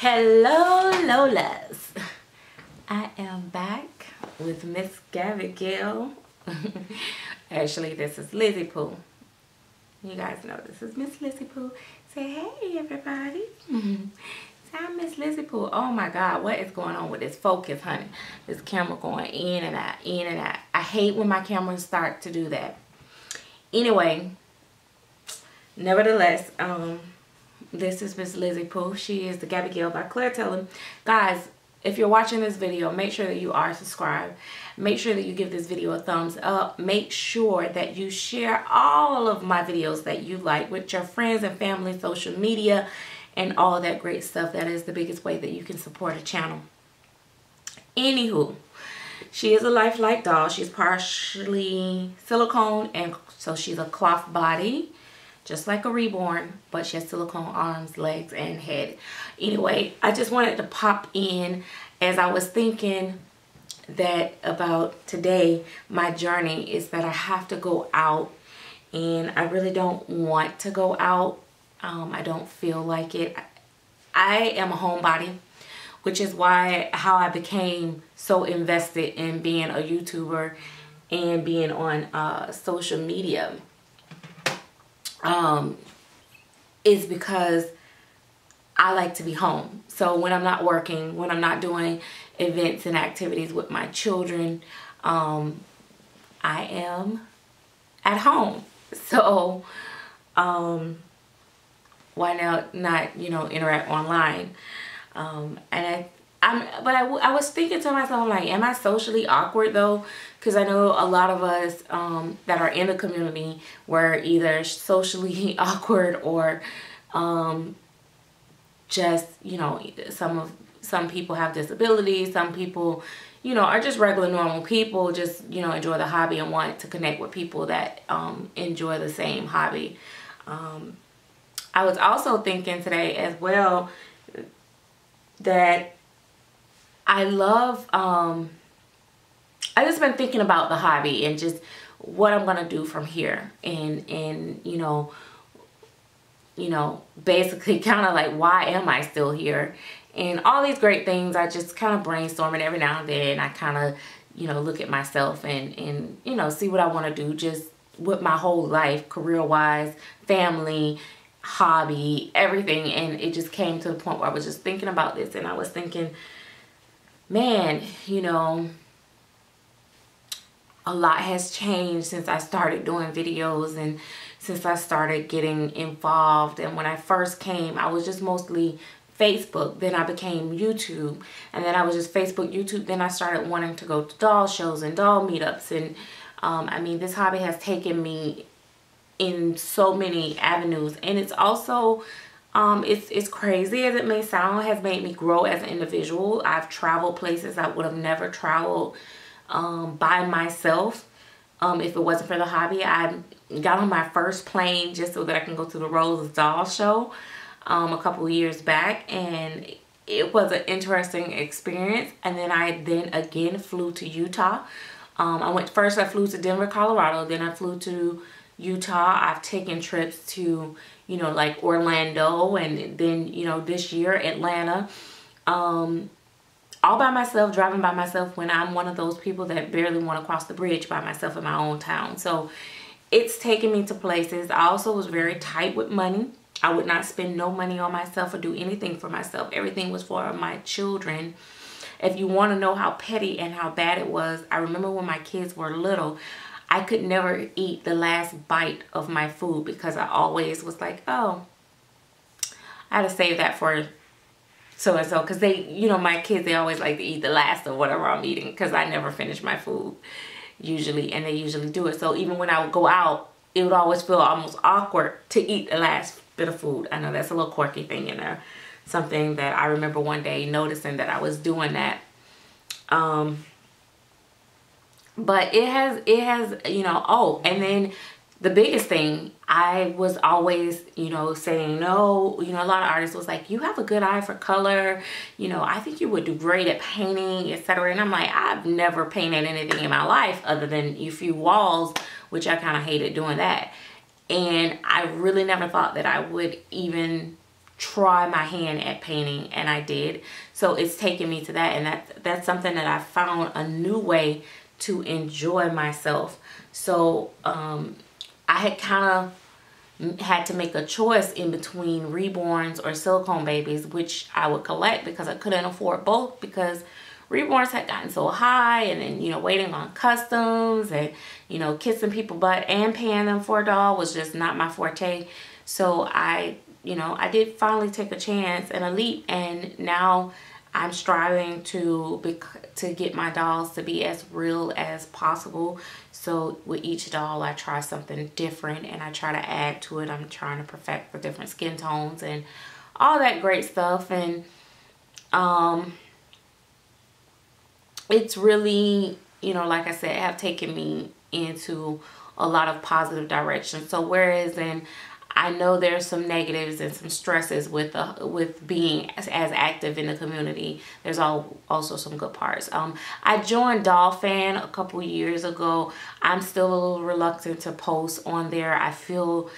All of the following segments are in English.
Hello Lolas, I am back with Miss Gabigail. Actually, this is Lizzie Pooh. You guys know this is Miss Lizzie Pooh. Say hey everybody. Say I'm Miss Lizzie Pooh. Oh my God, what is going on with this focus, honey? This camera going in and out, in and out. I hate when my cameras start to do that. Anyway, nevertheless, this is Miss Lizzie Pooh. She is the Gabigail by Claire Tellum. Guys, if you're watching this video, make sure that you are subscribed. Make sure that you give this video a thumbs up. Make sure that you share all of my videos that you like with your friends and family, social media, and all that great stuff. That is the biggest way that you can support a channel. Anywho, she is a lifelike doll. She's partially silicone, and so she's a cloth body, just like a reborn, but she has silicone arms, legs, and head. Anyway, I just wanted to pop in as I was thinking that about today, my journey is that I have to go out, and I really don't want to go out. I don't feel like it. I am a homebody, which is how I became so invested in being a YouTuber and being on social media. Is because I like to be home. So when I'm not working, when I'm not doing events and activities with my children, I am at home. So why not interact online? And I was thinking to myself, I'm like, am I socially awkward though? Because I know a lot of us that are in the community were either socially awkward or just, some people have disabilities, some people, are just regular normal people, just, enjoy the hobby and want to connect with people that enjoy the same hobby. I was also thinking today as well that I love, I just been thinking about the hobby and just what I'm gonna do from here, and basically kind of like, why am I still here, and all these great things. I just kind of brainstorm, and every now and then I kind of look at myself and see what I want to do just with my whole life, career wise, family, hobby, everything. And it just came to the point where I was just thinking about this, and I was thinking, man, a lot has changed since I started doing videos and since I started getting involved. And when I first came, I was just mostly Facebook. Then I became YouTube, and then I was just Facebook, YouTube. Then I started wanting to go to doll shows and doll meetups. And I mean, this hobby has taken me in so many avenues, and it's also it's crazy as it may sound, has made me grow as an individual. I've traveled places I would have never traveled by myself if it wasn't for the hobby. I got on my first plane just so that I can go to the Rose Doll Show a couple of years back, and it was an interesting experience. And then I again flew to Utah. I flew to Denver, Colorado, then I flew to Utah. I've taken trips to like Orlando, and then this year Atlanta, all by myself, driving by myself, when I'm one of those people that barely want to cross the bridge by myself in my own town. So it's taken me to places. I also was very tight with money. I would not spend no money on myself or do anything for myself. Everything was for my children. If you want to know how petty and how bad it was, I remember when my kids were little, I could never eat the last bite of my food because I always was like, oh, I had to save that for so-and-so, because they, my kids, they always like to eat the last of whatever I'm eating, because I never finish my food usually, and they usually do it. So even when I would go out, it would always feel almost awkward to eat the last bit of food. I know that's a little quirky thing in there, something that I remember one day noticing that I was doing that. But it has, oh, and then the biggest thing, I was always, saying no. A lot of artists was like, you have a good eye for color. I think you would do great at painting, etc. And I'm like, I've never painted anything in my life other than a few walls, which I kind of hated doing that. And I really never thought that I would even try my hand at painting, and I did. So it's taken me to that, and that's something that I found a new way to enjoy myself. So I had kind of had to make a choice in between reborns or silicone babies, which I would collect because I couldn't afford both, because reborns had gotten so high, and then, you know, waiting on customs and, you know, kissing people butt and paying them for a doll was just not my forte. So I did finally take a chance and a leap, and now I'm striving to get my dolls to be as real as possible. So with each doll, I try something different, and I try to add to it. I'm trying to perfect the different skin tones and all that great stuff. And it's really, you know, like I said, have taken me into a lot of positive directions. So whereas I know there's some negatives and some stresses with being as active in the community, there's also some good parts. I joined Doll Fan a couple years ago. I'm still a little reluctant to post on there. I feel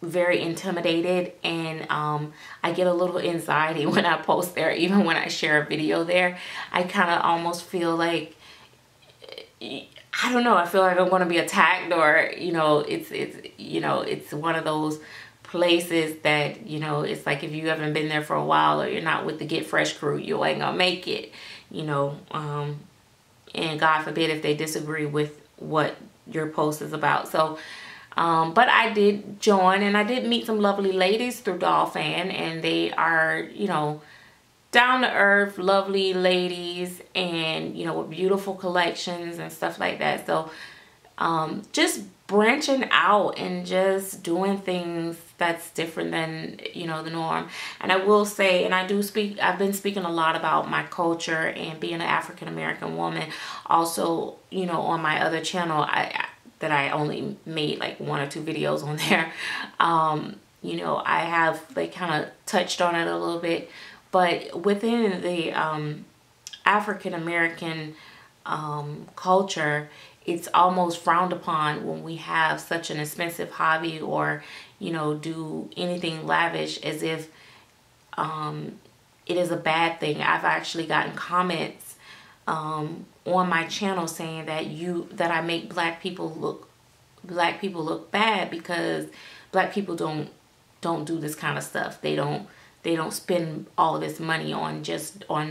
very intimidated, and I get a little anxiety when I post there. Even when I share a video there, I kind of almost feel like, I don't know, I feel like I'm going to be attacked, or, you know, it's one of those places that, you know, it's like if you haven't been there for a while, or you're not with the Get Fresh crew, you ain't gonna make it, you know, and God forbid if they disagree with what your post is about. So but I did join, and I did meet some lovely ladies through Doll Fan, and they are, you know, down to earth, lovely ladies, and, you know, with beautiful collections and stuff like that. So just branching out and just doing things that's different than, you know, the norm. And I will say, and I've been speaking a lot about my culture and being an African-American woman. Also, you know, on my other channel, that I only made like 1 or 2 videos on there. You know, I have like kind of touched on it a little bit, but within the African-American culture, it's almost frowned upon when we have such an expensive hobby, or, you know, do anything lavish, as if it is a bad thing. I've actually gotten comments on my channel saying that I make black people look bad because black people don't do this kind of stuff. They don't spend all this money on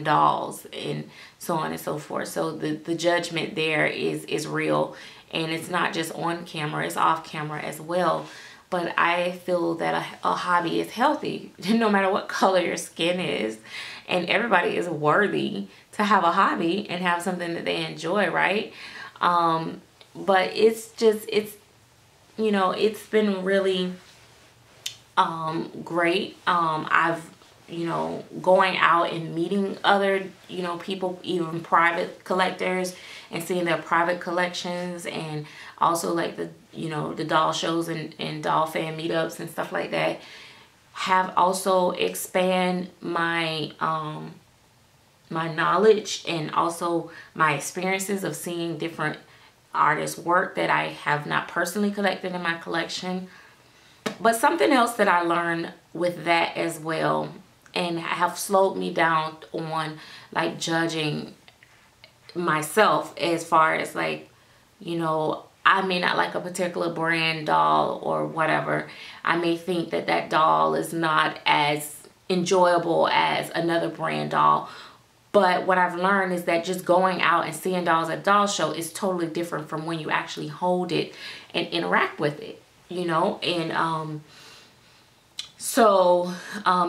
dolls and so on and so forth. So the judgment there is real, and it's not just on camera, it's off camera as well. But I feel that a hobby is healthy, no matter what color your skin is, and everybody is worthy to have a hobby and have something that they enjoy, right? But it's you know, it's been really great. I've, you know, going out and meeting other, you know, people, even private collectors, and seeing their private collections, and also like the, you know, the doll shows and Doll Fan meetups and stuff like that, have also expand my my knowledge, and also my experiences of seeing different artists' work that I have not personally collected in my collection. But something else that I learned with that as well, and have slowed me down on like judging myself, as far as like, you know, I may not like a particular brand doll or whatever. I may think that that doll is not as enjoyable as another brand doll. But what I've learned is that just going out and seeing dolls at doll show is totally different from when you actually hold it and interact with it, you know. And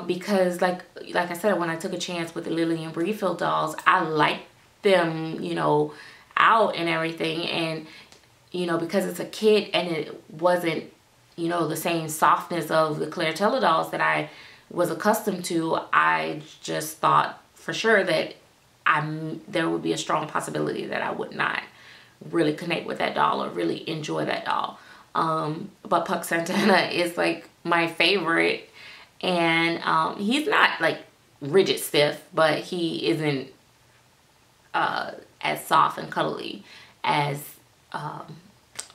because like I said, when I took a chance with the Lillian Briefield dolls, I liked them, you know, out and everything. And, you know, because it's a kit and it wasn't, you know, the same softness of the Claire Taylor dolls that I was accustomed to, I just thought for sure that there would be a strong possibility that I would not really connect with that doll or really enjoy that doll. But Puck Santana is like my favorite, and he's not like rigid stiff, but he isn't as soft and cuddly as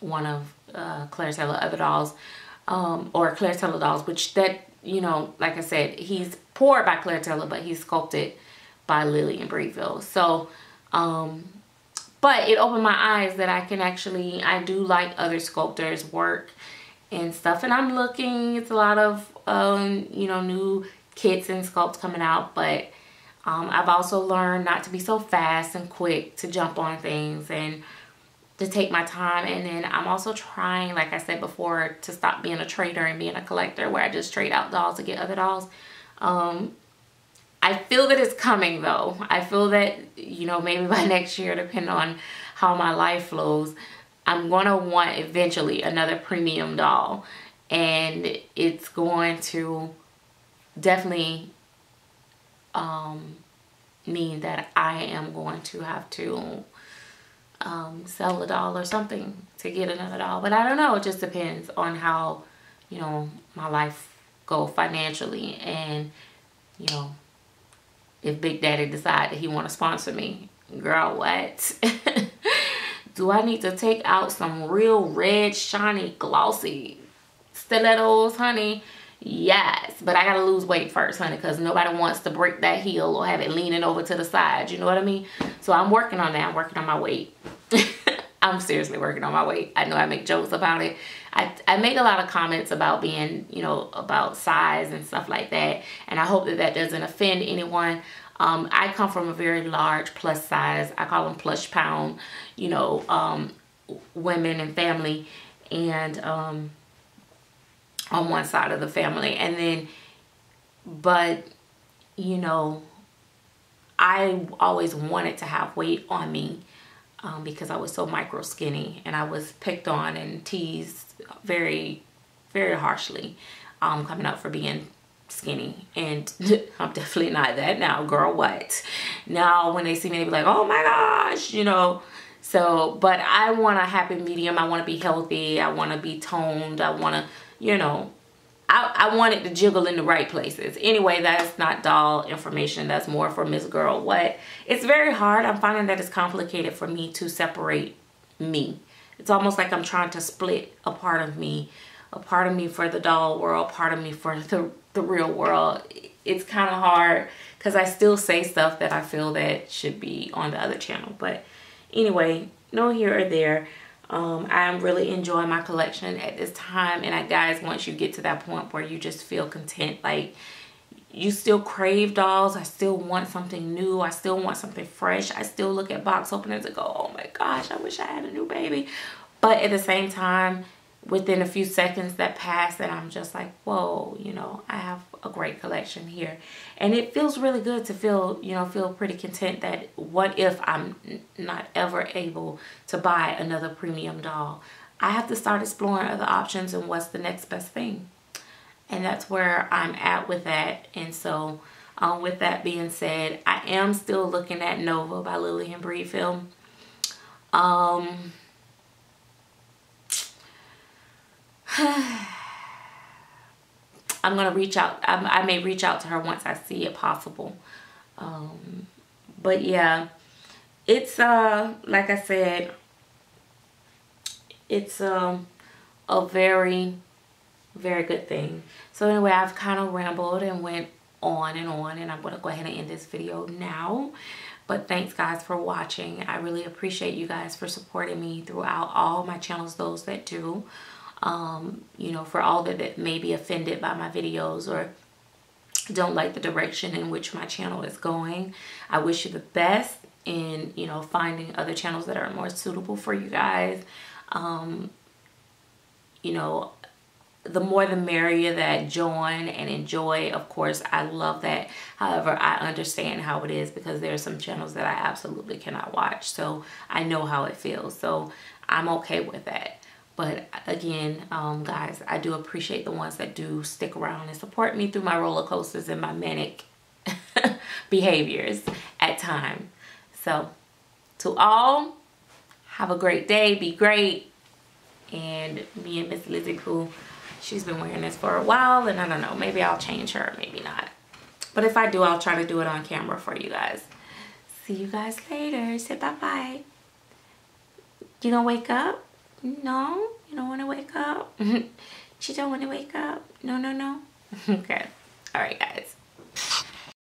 one of Claire Taylor other dolls, or Claire Taylor dolls, which that you know, like I said, he's poured by Claire Taylor, but he's sculpted by Lillian Brieville. So, but it opened my eyes that I do like other sculptors' work and stuff. And I'm looking, it's a lot of, you know, new kits and sculpts coming out. But I've also learned not to be so fast and quick to jump on things and to take my time. And then I'm also trying, like I said before, to stop being a trader and being a collector where I just trade out dolls to get other dolls. I feel that it's coming though. I feel that, you know, maybe by next year, depending on how my life flows, I'm going to want eventually another premium doll. And it's going to definitely mean that I am going to have to sell a doll or something to get another doll. But I don't know. It just depends on how, you know, my life go financially, and, you know, if Big Daddy decide that he want to sponsor me. Girl, what? Do I need to take out some real red, shiny, glossy stilettos, honey? Yes, but I gotta lose weight first, honey, because nobody wants to break that heel or have it leaning over to the side. You know what I mean? So I'm working on that. I'm working on my weight. I'm seriously working on my weight. I know I make jokes about it. I make a lot of comments about being, you know, about size and stuff like that. And I hope that that doesn't offend anyone. I come from a very large plus size. I call them plush pound, you know, women and family. And on one side of the family. And then, but, you know, I always wanted to have weight on me because I was so micro skinny, and I was picked on and teased very, very harshly coming up for being skinny. And I'm definitely not that now. Girl, what? Now when they see me, they be like, oh my gosh, you know. So, but I want a happy medium. I want to be healthy. I want to be toned. I want to, you know, I want it to jiggle in the right places. Anyway, that's not doll information. That's more for MzGirlWhat. It's very hard. I'm finding that it's complicated for me to separate me. It's almost like I'm trying to split a part of me for the doll world, part of me for the real world. It's kind of hard because I still say stuff that I feel that should be on the other channel. But anyway, no here or there. I'm really enjoying my collection at this time. And guys, once you get to that point where you just feel content, like you still crave dolls, I still want something new, I still want something fresh, I still look at box openers and go, oh my gosh, I wish I had a new baby. But at the same time, within a few seconds that pass, and I'm just like, whoa, you know, I have a great collection here. And it feels really good to feel, you know, feel pretty content that what if I'm not ever able to buy another premium doll? I have to start exploring other options and what's the next best thing. And that's where I'm at with that. And so with that being said, I am still looking at Nova by Lillian Brieville. I'm gonna reach out. I may reach out to her once I see it possible. But yeah, it's like I said, it's a very, very good thing. So anyway, I've kind of rambled and went on, and I'm gonna go ahead and end this video now. But thanks guys for watching. I really appreciate you guys for supporting me throughout all my channels, those that do. You know, for all that may be offended by my videos or don't like the direction in which my channel is going, I wish you the best in, you know, finding other channels that are more suitable for you guys. You know, the more the merrier that join and enjoy. Of course, I love that. However, I understand how it is because there are some channels that I absolutely cannot watch. So I know how it feels. So I'm okay with that. But again, guys, I do appreciate the ones that do stick around and support me through my roller coasters and my manic behaviors at times. So to all, have a great day. Be great. And me and Miss Lizzie Pooh, she's been wearing this for a while. And I don't know, maybe I'll change her, maybe not. But if I do, I'll try to do it on camera for you guys. See you guys later. Say bye-bye. You gonna wake up? No, you don't want to wake up? She don't want to wake up? No, no, no. Okay. All right, guys.